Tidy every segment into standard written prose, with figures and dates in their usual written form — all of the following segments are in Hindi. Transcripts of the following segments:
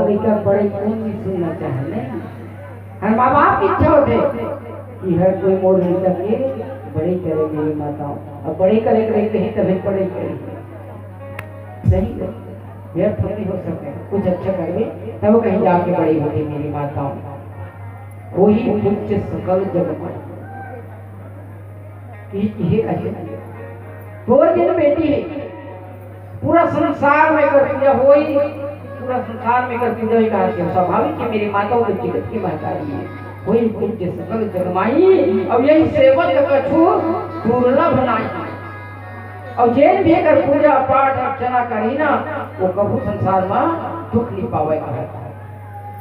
लड़का बड़े कौन नहीं सुनना चाहे नहीं। हर माँ बाप की इच्छा होते कि हर कोई मोड़ लड़का के बड़े करे मेरी माताओं, अब बड़े करे करे कहीं तभी बड़े करे नहीं व्यर्थ नहीं हो सकते, कुछ अच्छा करेंगे तब कहीं जाके बड़ी होगी मेरी माताओं। वही उच्च सकल जगत दो दिन बेटी है पूरा संसार में कर पूजा हो पूरा संसार में कर पूजा ही कहा स्वाभाविक है मेरी माताओं को जगत की महतारी है वही पूज्य सकल जगमाई। अब यही सेवक कछु दुर्लभ नहीं और जेन भी कर पूजा पाठ अर्चना करी ना वो कभू संसार में दुख नहीं पावेगा।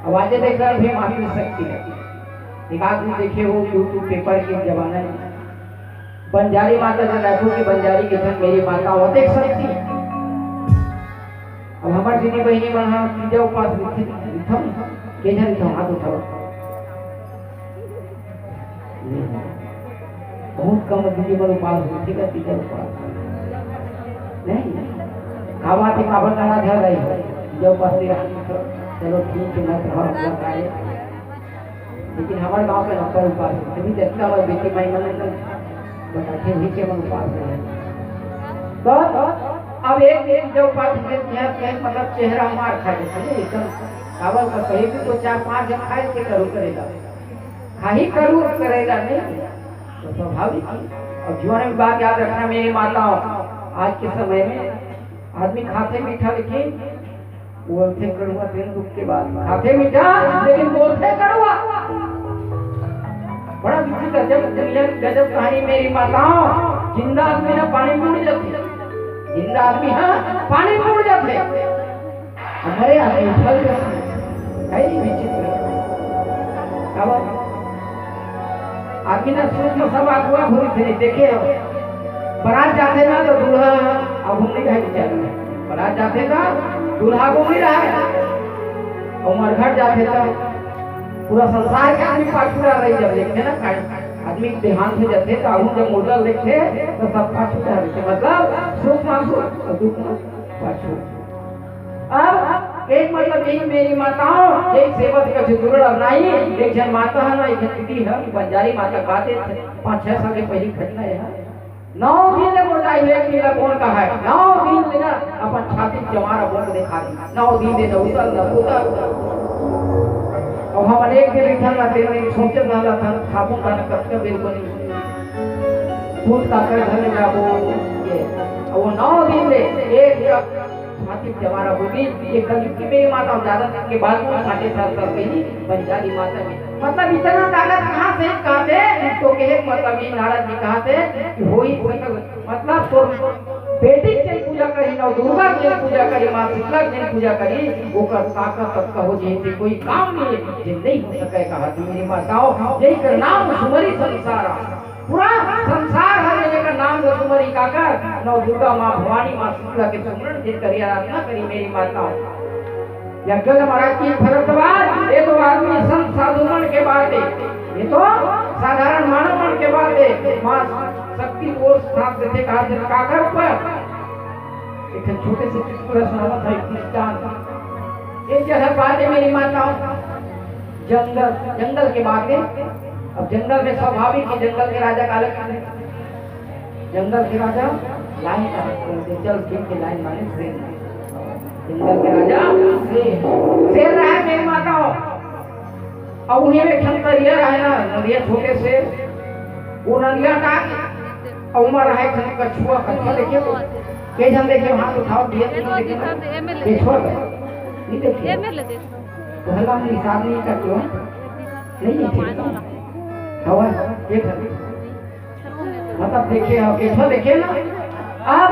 अब आज देख रहे भी माफी सकती है एक आदमी देखे हो यूट्यूब पेपर के जमाने में बंजारी माता जो रायपुर की बंजारी के घर मेरी माता वो देख सकती है। अब हमारे दीदी बहनी बना पूजा उपास लिखम के जन लिखम हाथ उठाओ बहुत कम दीदी मन उपास होती है पूजा उपास नहीं खावा थे काबर करना धर रही है जो उपास चलो ठीक है मत रहो अपना कार्य। लेकिन हमारे गांव के नंबर उपास अभी देखता हुआ बेटी माई मन बताते हुए के मन उपास है तो अब एक जो उपास मतलब चेहरा मार खा जाता है एकदम काबर का कहे कि तो 4-5 जन खाए के करू करेगा खाही करू करेगा नहीं तो स्वाभाविक और जीवन में बात याद रखना मेरी माताओं। आज के समय में आदमी खाते मीठा लेकिन बोलते कड़वा तेल दुख के बाद खाते मीठा लेकिन बोलते कड़वा बड़ा विचित्र गजब कहानी मेरी माताओं। जिंदा आदमी ना पानी में उड़ जाते जिंदा आदमी हाँ पानी में उड़ जाते हमारे आदमी उछल जाते विचित्र आदमी ना सूक्ष्म सब आगुआ भूरी थे देखे बारात जाते ना तो दूल्हा अब घूमने का विचार है बारात जाते ना दूल्हा घूम ही रहा है और मरघट जाते तो पूरा संसार के आदमी पाछूरा रही जब देखते ना आदमी देहांत हो जाते तो आगू जब मुर्दा देखते तो सब पाछूरा रहते मतलब सुख मांगो और दुख पाछू। अब एक मतलब यही मेरी माताओं एक सेवक का जुगुड़ अपनाई एक जन माता है ना एक दीदी है बंजारी माता गाते 5-6 साल के पहली घटना है 9 दिन ले बोलाई है कि कौन का है 9 दिन लेना अपन छाती जमारा बोल दिखा 9 दिन दे उतर न उतर। अब हम एक दिन लिखल ना तेरे सोचे वाला था खाबू का करते बिल्कुल फूट का कर धरने का वो 9 दिन ले एक छाती जमारा बोली ये कल की मेरी माता ज्यादा दिन के बाद वो छाती साल गई बंजारी माता में मतलब इतना ताकत कहाँ से कहते तो कहे मतलब ये नारद जी कहते कि होई मतलब तो बेटी के पूजा करी ना दुर्गा के पूजा करी मां शीतला के पूजा करी वो कर ताकत तक कहो जैसे कोई काम नहीं जे नहीं हो सके कहा मेरी माताओं यही कर नाम सुमरी संसार पूरा संसार हर जगह का नाम सुमरी का कर नौ दुर्गा मां भवानी मां शीतला के सुमरण जिन करी आराधना करी मेरी माताओं। यज्ञ महाराज की भरतवार ये तो आदमी संत साधुमन के बात है ये तो साधारण मानव मन के बात है मां शक्ति को स्थान देते कहा से काकर पर एक छोटे से चुटकुला सुनावा था किसान एक जगह बात है मेरी माताओं जंगल के बात है। अब जंगल में स्वाभाविक है जंगल के राजा काले जंगल के राजा लाइन चल ठीक के लाइन माने ट्रेन जंगल के राजा शेर रहा है मेरी माताओं। अब उन्हीं में खंतरिया रहा है ना नदिया छोटे से वो नदिया का उमर है कछुआ कछुआ देखिए के जन देखिए हाथ उठाओ दिया देखिए छोड़ नहीं देखिए तो हल्ला में हिसाब नहीं करते हो नहीं है हवा देख मतलब देखिए आप केछुआ देखिए ना अब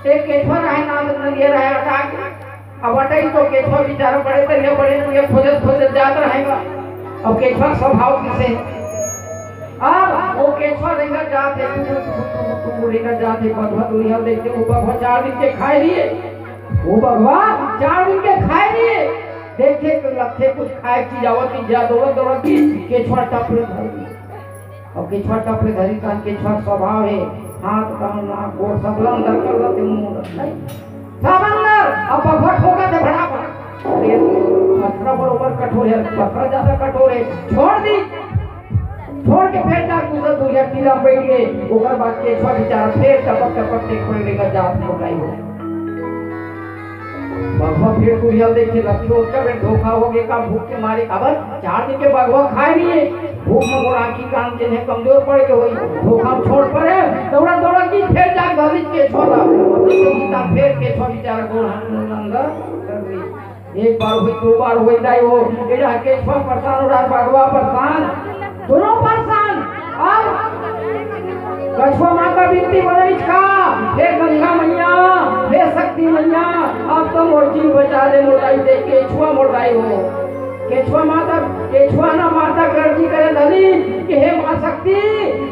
एक केछुआ रहे नाम नदिया रहे अटैक अब अटैक तो केछुआ बेचारा बड़े तो बड़े खोजत जात रहेगा। अब केछुआ स्वभाव किसे अब वो केछुआ लेकर जाते लेकर जाते भगवा दुनिया देखते वो भगवा 4 दिन के खाए लिए वो भगवा 4 दिन के खाए लिए देखे तो लखे कुछ खाए की जावत की जा दौड़त की केछुआ टपरे धरी और केछुआ टपरे धरी कान केछुआ स्वभाव है हाथ कान नाक गोड़ सब अंदर कर लेते मुंह नहीं सब अंदर अब भगवा ठोका दे भड़ा बकरा बरोबर कठोर है, बकरा ज्यादा कठोर है, छोड़ दी, छोड़ के फिर जाके दूसरा दूरिया टीला बैठ गए। ओकर बाद केशवा बेचारा फिर टपक टपक के पड़े लेगा जात मोटाई हो। बगवा फिर दूरिया देखे लक्ष्य उसका फिर धोखा हो गया, का भूख के मारे खबर 4 दिन के बगवा खाए नहीं है, भूख में मोर आंखी कान जिन्हें कमजोर पड़ के हुई धोखा छोड़ पड़े, दौड़ा दौड़ा की फिर जाके भविष्य केशवा ला फिर केशवा बेचारा गोड़ नंगा कर गई। एक बार हुई, 2 बार हुई, दाई हो एडा केशवा परेशान हो रहा, बगवा परेशान, दोनों परेशान। अब कछुआ माता बिनती बोले का, हे गंगा मैया, हे शक्ति मैया, अब तो मोर जीव बचा दे, मोटाई दे केछुआ मोटाई हो। केछुआ माता, केछुआ ना माता गर्जी करे धनी कि हे मां शक्ति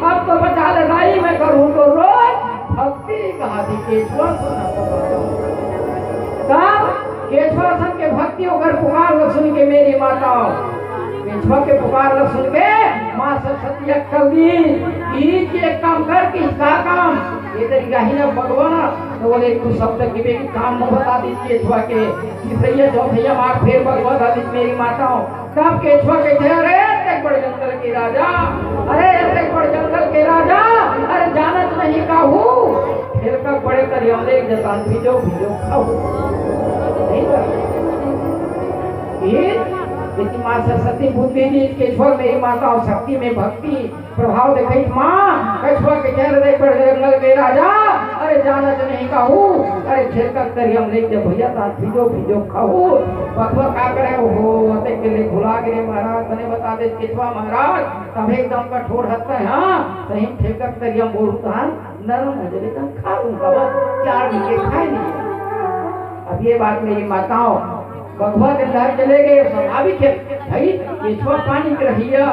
अब तो बचा ले दाई, मैं करूं तो रोज भक्ति कहा दी केछुआ सुना तब केछुआ सन के भक्ति होकर पुकार सुन के मेरी माता, केछुआ के पुकार सुन के मां सरस्वती अक्कल दी कि एक काम कर, किसका काम ये तरीका ही ना भगवान। तो बोले तू शब्द की बेटी काम न बता दी केछुआ के कि भैया जो भैया मार फिर भगवान दी मेरी माता। तब केछुआ कहते अरे इतने बड़े जंगल के राजा, अरे इतने बड़े जंगल के राजा, अरे जानत नहीं काहू फिर का बड़े कर हमले जतान भिजो भिजो खाओ नहीं लेकिन माँ सरस्वती बुद्धि दी केछुआ मेरी माता और शक्ति में भक्ति प्रभाव दिखाई। माँ केछुआ के चेहरे पर जंगल के राजा, अरे जाना तो नहीं कहू, अरे छेड़कर करी हम ले जब भैया ता भिजो भिजो खाऊ। बकवा का करे हो अते के लिए भुला गए महाराज, बने बता दे केछुआ महाराज तब एकदम कठोर हंसते हैं। हां सही छेड़कर करी हम बोलता नरम है जब एकदम खा लूंगा बस 4 दिन के खाए नहीं। अब ये बात मेरी माताओं बगवा के लहर चले गए, स्वाभाविक है भाई केछुआ पानी के रहिया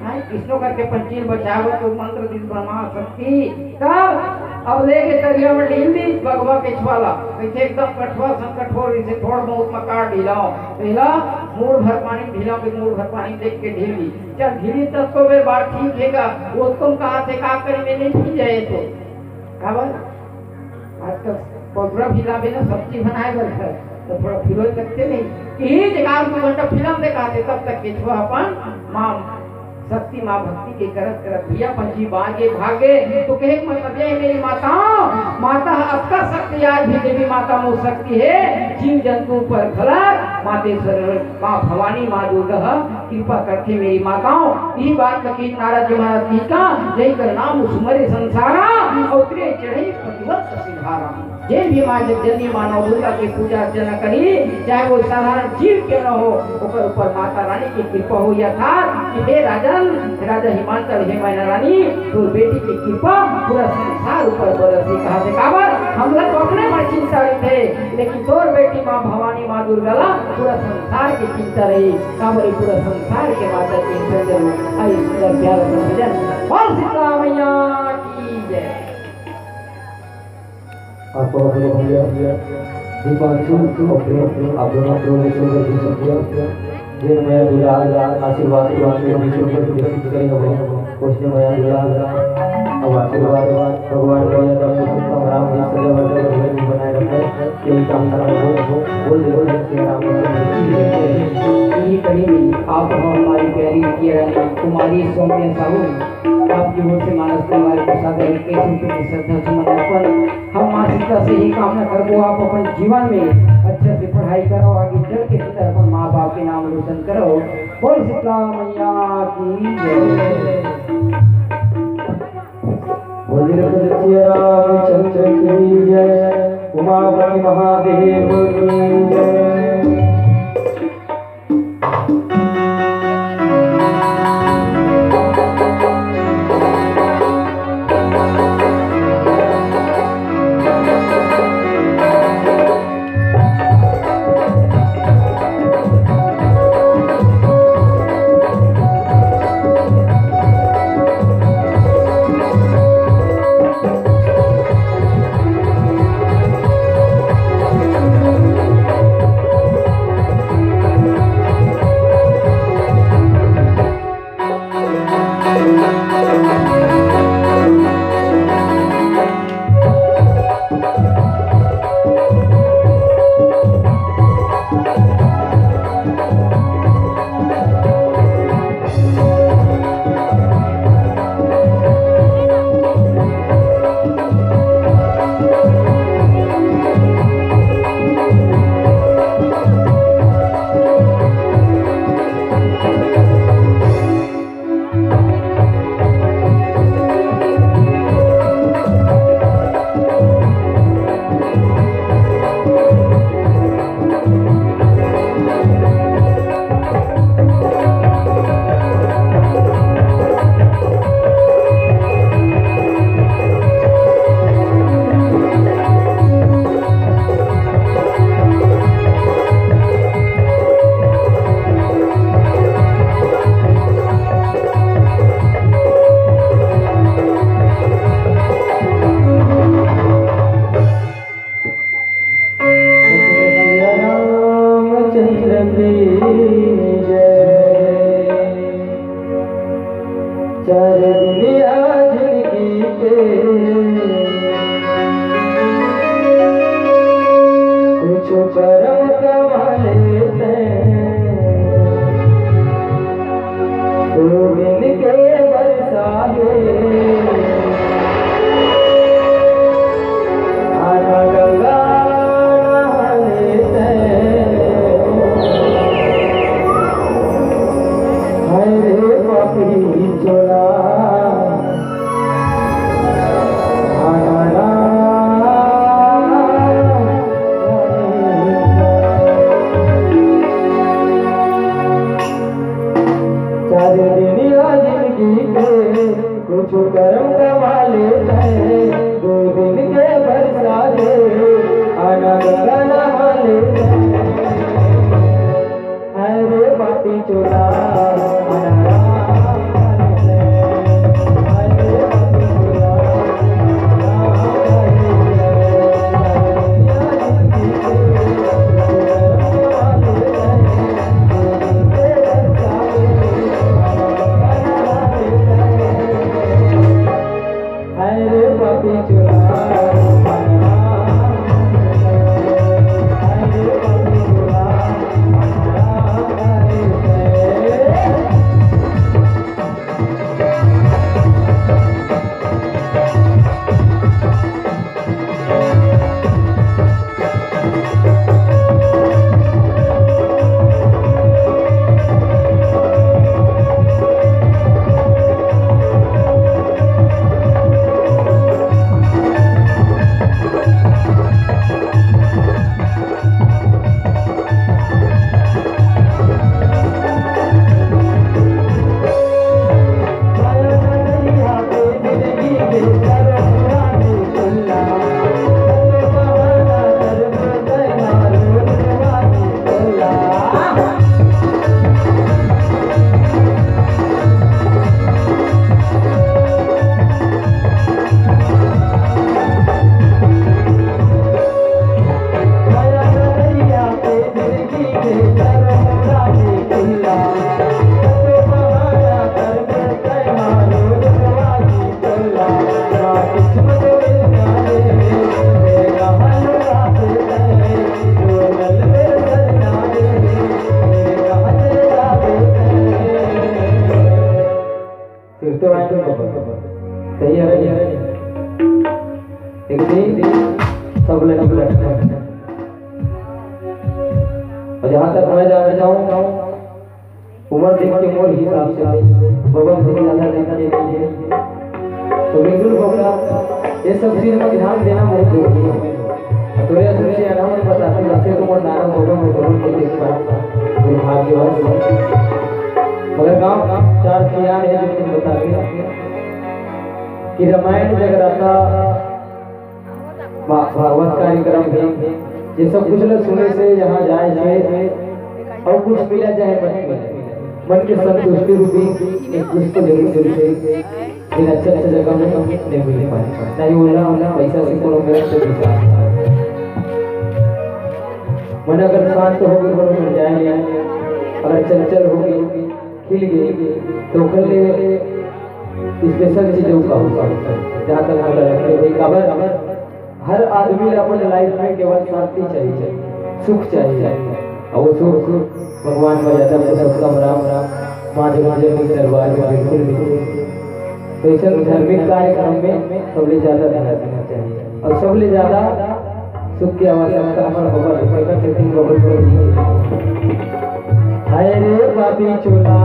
कृष्णो करके पंचीन बचाव तो मंत्र दिन ब्रह्मा शक्ति। तब अब लेके तरिया में ढील दी बगवा केछुआला, कैसे एकदम कठोर संकठोर इसे थोड़ा बहुत मकार ढीलाओ, ढीला मूड भर पानी ढीला के मूड भर पानी देख के ढील दी। चल ढीली तब तो मेरे बात ठीक हैगा, वो तुम कहा से का करी में नहीं भीग जाए तो खबर आजकल पोगरा भिला बिना सब्जी बनाए बैठे तो थोड़ा फिरो सकते नहीं कि जगह 2 घंटा फिल्म दिखाते तब तक केछुआ अपन मां शक्ति मां भक्ति के करत करत भैया पंछी बागे भागे। तो कहे मतलब ये मेरी माता माता आपका शक्ति आज भी देवी माता में शक्ति है, जीव जंतु पर खलक मातेश्वर मां भवानी मां दुर्गा कृपा करके मेरी माताओं। ये बात कही नारद जी महाराज जी का जय कर नाम सुमरे संसारा उतरे चढ़े प्रतिवत सिधारा। जे भी मां जन्नी मानव दुर्गा की पूजा अर्चना करी चाहे वो साधारण जीव क्यों न हो ऊपर ऊपर माता रानी की कृपा हो या था कि हे राजन राजा हिमांचल हे मैना रानी तो बेटी की कृपा पूरा संसार ऊपर बरसी। कहा से काबर हम लोग तो अपने में चिंता थे लेकिन तोर बेटी मां भवानी मां दुर्गा ला पूरा संसार की चिंता रही, काबर पूरा संसार के माता की चिंता आई प्यार भजन और सीता मैया की जय। आपको भैया दीपांशु अपने आप दोनों प्रोग्रेस को देख सकते हैं दिन में दूल्हा आशीर्वाद के बाद में विश्व को देख करेंगे उसने मैं दूल्हा अब आशीर्वाद भगवान को या तो सुखम राम जी सदा बदल बनाए रखे कि काम हो बोल दे श्री राम ये करेंगे आप हमारी प्यारी किरण कुमारी सौम्या साहू आपकी ओर से मानस परिवार को सादर के श्रद्धा सुमन अर्पण। हम मां सीता से ही कामना करबो आप अपन जीवन में अच्छे से पढ़ाई करो, आगे चल के सीता अपन माँ बाप के नाम रोशन करो। बोल सीता मैया की जय। बोलिए रामचंद्र की जय, उमापति महादेव की जय। की जय। चार दुनिया जिंदगी के कुछ करम कमाले तो बिन के बरसाले आना गंगा नहाले हरे पापी चोला कुछ कर्म कमा लेते हैं 2 दिन के बरसाले आना गंगा नहा लेते हैं हरे पापी चोला आना सही है एक दिन सब लोग और जहाँ तक मैं जाना चाहूँ उम्र देख के मोर हिसाब से भगवान से ज़्यादा देखा चाहिए तो बिल्कुल होगा ये सब चीज़ में ध्यान देना बहुत जरूरी है तो ये सबसे आराम से बताते हैं जैसे तुम नारा भगवान में जरूर के देख पाए भाग्यवान मगर गाँव 4 कियान है जो तुम बता दिया कि रामायण जगराता भागवत कार्यक्रम भी ये सब कुछ लोग सुने से यहाँ जाए और कुछ मिला जाए मन के संतुष्टि रूपी एक कुछ तो जरूर जरूर से इन अच्छे जगह में नहीं मिल पाए नहीं बोला पैसा से कोनो मेरा से मन अगर शांत हो गई बोलो मिल जाए अगर चंचल हो गई खिल गई तो कल स्पेशल चीजों का होगा जहाँ तक मुझे लगता है भाई खबर हर आदमी अपने लाइफ में केवल शांति चाहिए सुख चाहिए और वो सुख भगवान का ज्यादा सत्संग राम राम माँ जगह के दरबार में बिल्कुल मिलते तो इस धार्मिक कार्यक्रम में सबसे ज्यादा ध्यान देना चाहिए और सबसे ज्यादा सुख की आवश्यकता हमारा भगवान हाय रे पापी चोला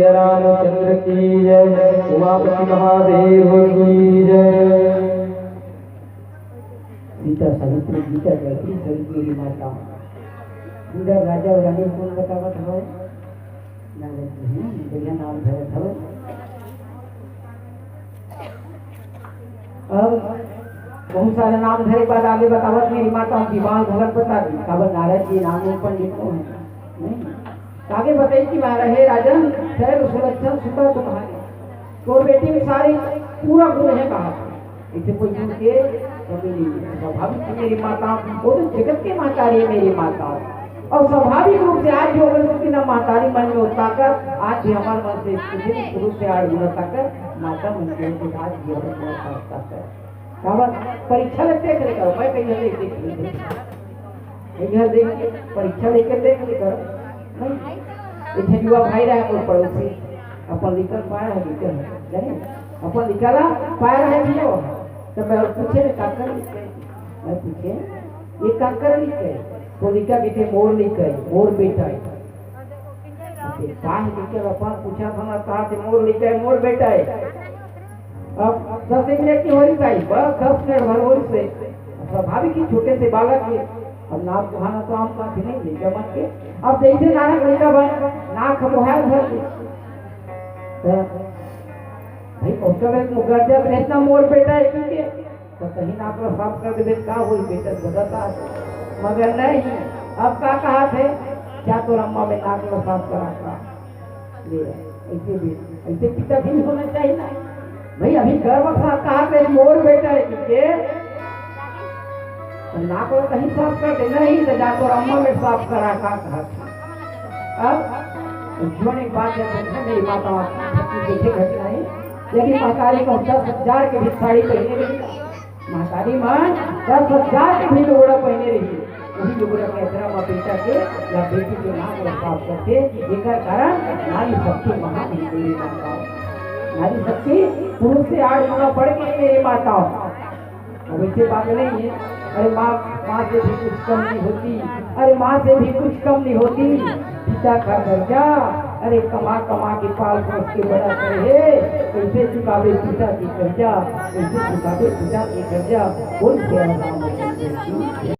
सिया रामचंद्र की जय, उमापति महादेव की जय। सीता सावित्री गीता गायत्री सहित मेरी माता सुंदर राजा और रानी कौन बतावत हो बढ़िया नाम धरत हो। अब बहुत सारे नाम धरे बाद आगे बतावत मेरी माता विवाह भगत बता दी काबर नारद जी नाम ऊपर लिखो है नहीं आगे बताई कि महाराज हे राजन शैल सुलक्षण सुंदर तुम्हारे तो बेटी में सारी पूरा गुण है कहा इसे कोई गुण के कभी नहीं स्वाभाविक मेरी माता वो तो जगत के मातारी है मेरी माता और स्वाभाविक रूप से आज जो अगर न मातारी मन में होता कर आज भी हमारे मन से किसी पुरुष से आड़ गुणता कर माता मन के आज भी होता कर परीक्षा लेते करो मैं कहीं देख परीक्षा लेकर देख करो नहीं युवा भाई रहा है पड़ोसी अपन लिखल पाया है लिखल जाने अपन लिखला पाया है भी तो मैं पूछे काकर मैं पूछे ये काकर लिखे तो लिखा कि मोर लिखे मोर बेटा है लिखे अपन पूछा था कहा थे मोर लिखा है मोर बेटा है। अब 10 मिनट की होरी भाई बस 10 मिनट भर होरी से स्वाभाविक ही छोटे से बालक के अब नाम कहाना तो आम बात नहीं है जमन के अब जैसे नानक लड़का बन नाक मोहाल भर भाई उसका में मुगर्जा इतना मोर बेटा है क्योंकि तो कहीं नाक को साफ कर दे का होई बेटा बताता मगर नहीं अब का कहा थे क्या तो अम्मा में नाक को साफ करा था ले ऐसे भी ऐसे पिता भी होना चाहिए ना भाई अभी गर्भ साथ कहा थे मोर बेटा है क्योंकि नाक को कहीं साफ कर दे नहीं तो जाकर अम्मा में साफ करा का कहा अब जीवन एक बात है मेरी माता देखे घटना है लेकिन महतारी को 10,000 के भी साड़ी पहने रही महतारी मान 10,000 के भी लोड़ा पहने रही वही लोगों के अतरा माँ बेटा के या बेटी के नाम को साफ करके एक कारण नारी शक्ति महान है मेरी माताओं नारी शक्ति पुरुष से 8 गुना बढ़ गई मेरी माताओं। अब ऐसे बात नहीं है अरे माँ से भी कुछ कम नहीं होती अरे माँ से भी कुछ कम नहीं होती पिता का दर्जा अरे कमा कमा के पाल पोस के बड़ा करे कैसे चुकावे पिता की कर्जा कैसे चुकावे पिता की कर्जा बोल